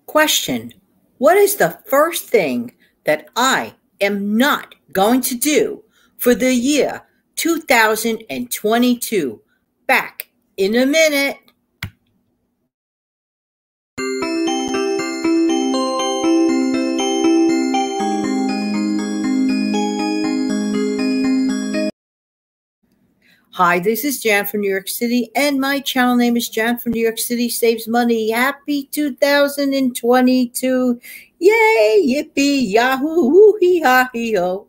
Question: what is the first thing that I am not going to do for the year 2022? Back in a minute. Hi, this is Jan from New York City, and my channel name is Jan from New York City Saves Money. Happy 2022. Yay, yippee, yahoo, hee ha, hee ho.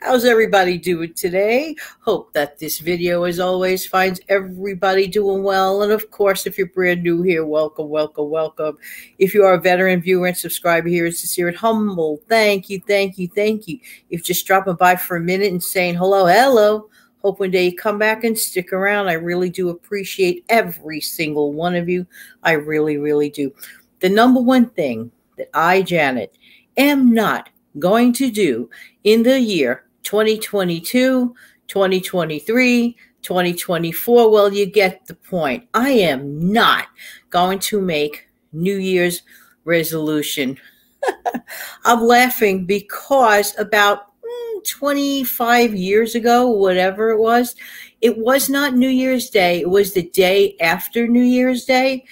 How's everybody doing today? Hope that this video, as always, finds everybody doing well. And of course, if you're brand new here, welcome, welcome, welcome. If you are a veteran viewer and subscriber here, it's sincere and humble. Thank you, thank you, thank you. If just dropping by for a minute and saying hello, hello. Hope one day you come back and stick around. I really do appreciate every single one of you. I really, really do. The number one thing that I, Janet, am not going to do in the year 2022, 2023, 2024, well, you get the point. I am not going to make New Year's resolution. I'm laughing because about 25 years ago, whatever it was not New Year's Day. It was the day after New Year's Day.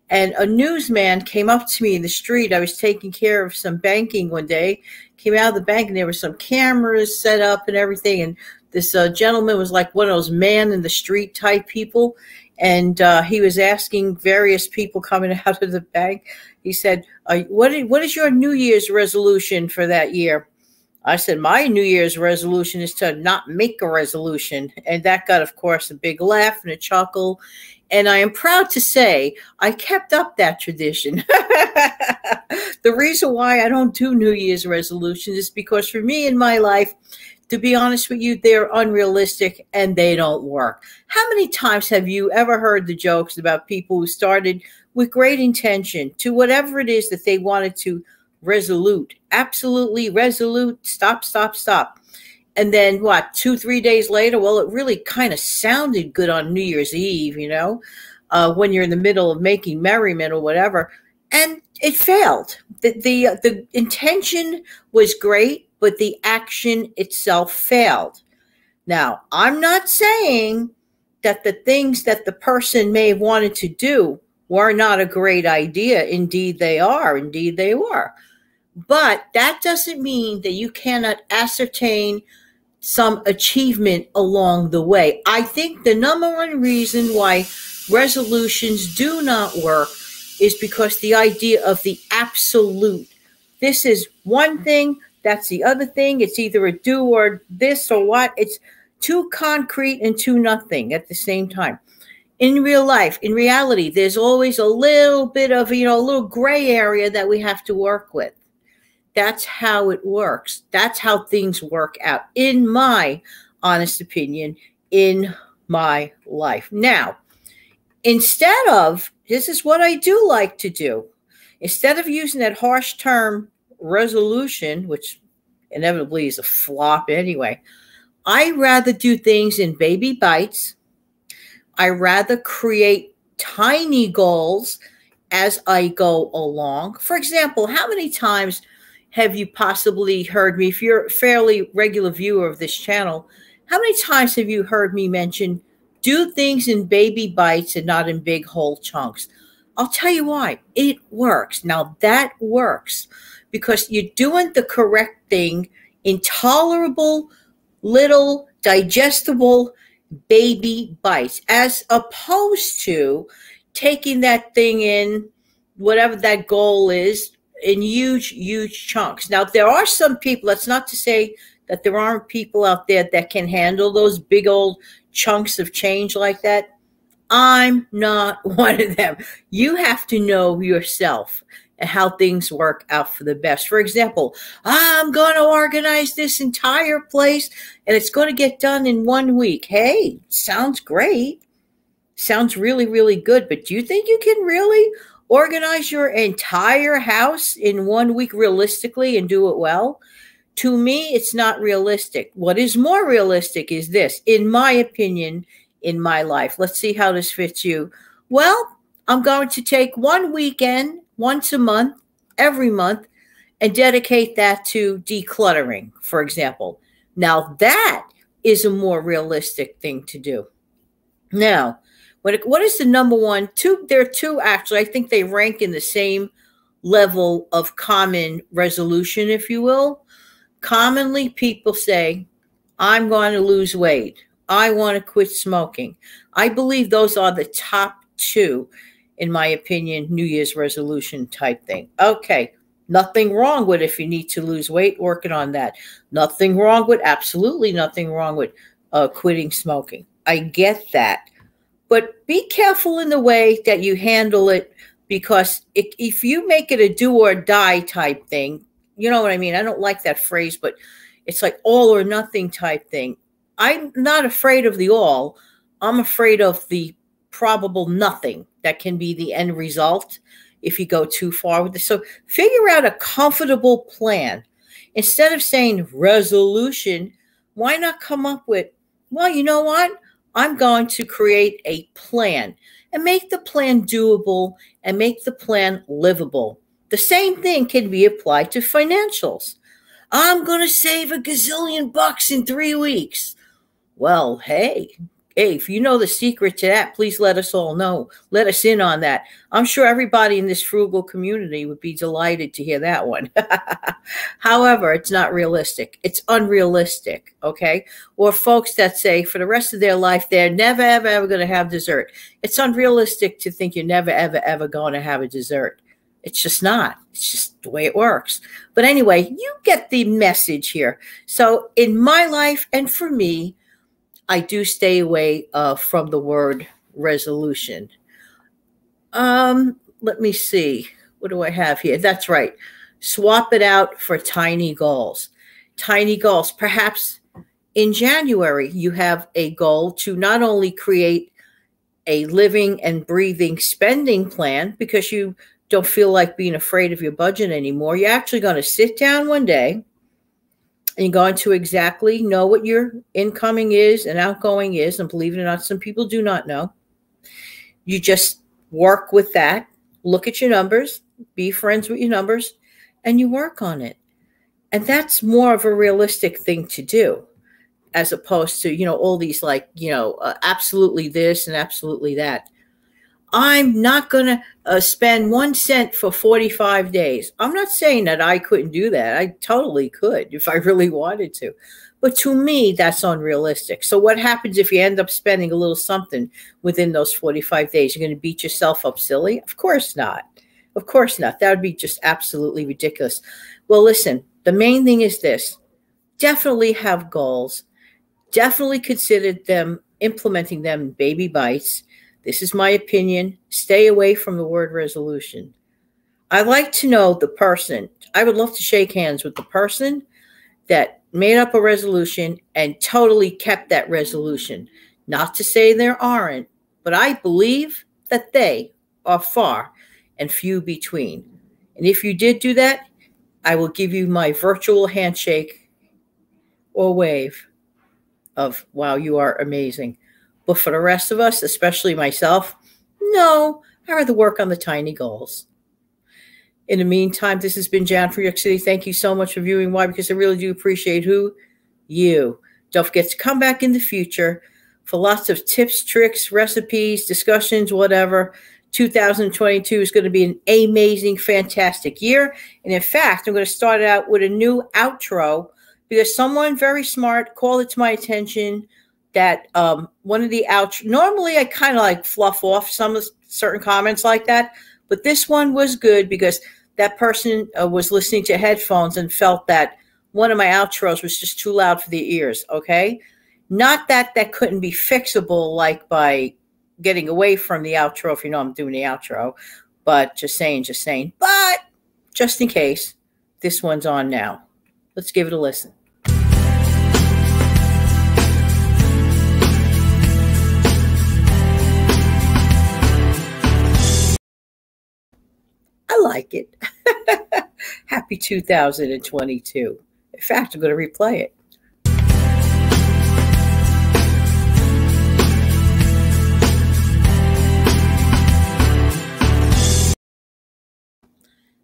And a newsman came up to me in the street. I was taking care of some banking one day, came out of the bank, and there were some cameras set up and everything. And this gentleman was like one of those man in the street type people. And he was asking various people coming out of the bank. He said, what is your New Year's resolution for that year? I said, my New Year's resolution is to not make a resolution. And that got, of course, a big laugh and a chuckle. And I am proud to say I kept up that tradition. The reason why I don't do New Year's resolutions is because for me in my life, to be honest with you, they're unrealistic and they don't work. How many times have you ever heard the jokes about people who started with great intention to whatever it is that they wanted to resolute, absolutely resolute, stop. And then what, 2-3 days later, well, it really kind of sounded good on New Year's Eve, when you're in the middle of making merriment or whatever. And it failed. The intention was great, but the action itself failed. Now, I'm not saying that the things that the person may have wanted to do were not a great idea. Indeed, they are. Indeed, they were. But that doesn't mean that you cannot ascertain some achievement along the way. I think the number one reason why resolutions do not work is because the idea of the absolute. This is one thing, that's the other thing. It's either a do or this or what. It's too concrete and too nothing at the same time. In real life, in reality, there's always a little bit of, a little gray area that we have to work with. That's how it works. That's how things work out, in my honest opinion, in my life. Now, instead of, this is what I do like to do. Instead of using that harsh term resolution, which inevitably is a flop anyway, I rather do things in baby bites. I rather create tiny goals as I go along. For example, how many times have you possibly heard me, if you're a fairly regular viewer of this channel, how many times have you heard me mention, do things in baby bites and not in big whole chunks? I'll tell you why. It works. Now that works because you're doing the correct thing in tolerable, little, digestible baby bites, as opposed to taking that thing in, whatever that goal is, in huge chunks. Now, there are some people, that's not to say that there aren't people out there that can handle those big old chunks of change like that. I'm not one of them. You have to know yourself and how things work out for the best. For example, I'm going to organize this entire place and it's going to get done in 1 week. Hey, sounds great. Sounds really, really good. But do you think you can really organize your entire house in 1 week realistically and do it well? To me, it's not realistic. What is more realistic is this, in my opinion, in my life. Let's see how this fits you. Well, I'm going to take one weekend, once a month, every month, and dedicate that to decluttering, for example. Now, that is a more realistic thing to do. Now, what is the number one? There are two, actually. I think they rank in the same level of common resolution, if you will. Commonly, people say, I'm going to lose weight. I want to quit smoking. I believe those are the top two, in my opinion, New Year's resolution type thing. Okay, nothing wrong with if you need to lose weight, working on that. Nothing wrong with, absolutely nothing wrong with quitting smoking. I get that. But be careful in the way that you handle it, because if you make it a do or die type thing, you know what I mean? I don't like that phrase, but it's like all or nothing type thing. I'm not afraid of the all. I'm afraid of the probable nothing that can be the end result if you go too far with this. So figure out a comfortable plan. Instead of saying resolution, why not come up with, well, you know what? I'm going to create a plan and make the plan doable and make the plan livable. The same thing can be applied to financials. I'm going to save a gazillion bucks in 3 weeks. Well, hey, if you know the secret to that, please let us all know. Let us in on that. I'm sure everybody in this frugal community would be delighted to hear that one. However, it's not realistic. It's unrealistic, okay? Or folks that say for the rest of their life, they're never, ever, ever going to have dessert. It's unrealistic to think you're never, ever, ever going to have a dessert. It's just not. It's just the way it works. But anyway, you get the message here. So in my life and for me, I do stay away from the word resolution. Let me see. What do I have here? That's right. Swap it out for tiny goals. Tiny goals. Perhaps in January, you have a goal to not only create a living and breathing spending plan because you don't feel like being afraid of your budget anymore. You're actually going to sit down one day and you're going to exactly know what your incoming is and outgoing is. And believe it or not, some people do not know. You just work with that. Look at your numbers. Be friends with your numbers. And you work on it. And that's more of a realistic thing to do, as opposed to, all these absolutely this and absolutely that. I'm not going to spend 1 cent for 45 days. I'm not saying that I couldn't do that. I totally could if I really wanted to. But to me, that's unrealistic. So what happens if you end up spending a little something within those 45 days? You're going to beat yourself up silly? Of course not. Of course not. That would be just absolutely ridiculous. Well, listen, the main thing is this. Definitely have goals. Definitely consider implementing them in baby bites. This is my opinion. Stay away from the word resolution. I'd like to know the person. I would love to shake hands with the person that made up a resolution and totally kept that resolution. Not to say there aren't, but I believe that they are far and few between. And if you did do that, I will give you my virtual handshake or wave of, wow, you are amazing. But for the rest of us, especially myself, no, I'd rather work on the tiny goals. In the meantime, this has been Jan from New York City. Thank you so much for viewing. Why? Because I really do appreciate you. Don't forget to come back in the future for lots of tips, tricks, recipes, discussions, whatever. 2022 is going to be an amazing, fantastic year. And in fact, I'm going to start out with a new outro because someone very smart called it to my attention that one of the outros, normally I kind of like fluff off some of certain comments like that, but this one was good because that person was listening to headphones and felt that one of my outros was just too loud for their ears, okay? Not that that couldn't be fixable, like by getting away from the outro if you know I'm doing the outro, but just saying. But just in case, this one's on now. Let's give it a listen. I like it. Happy 2022. In fact, I'm going to replay it.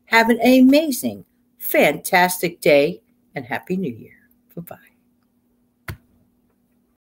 Have an amazing, fantastic day and Happy New Year. Bye-bye.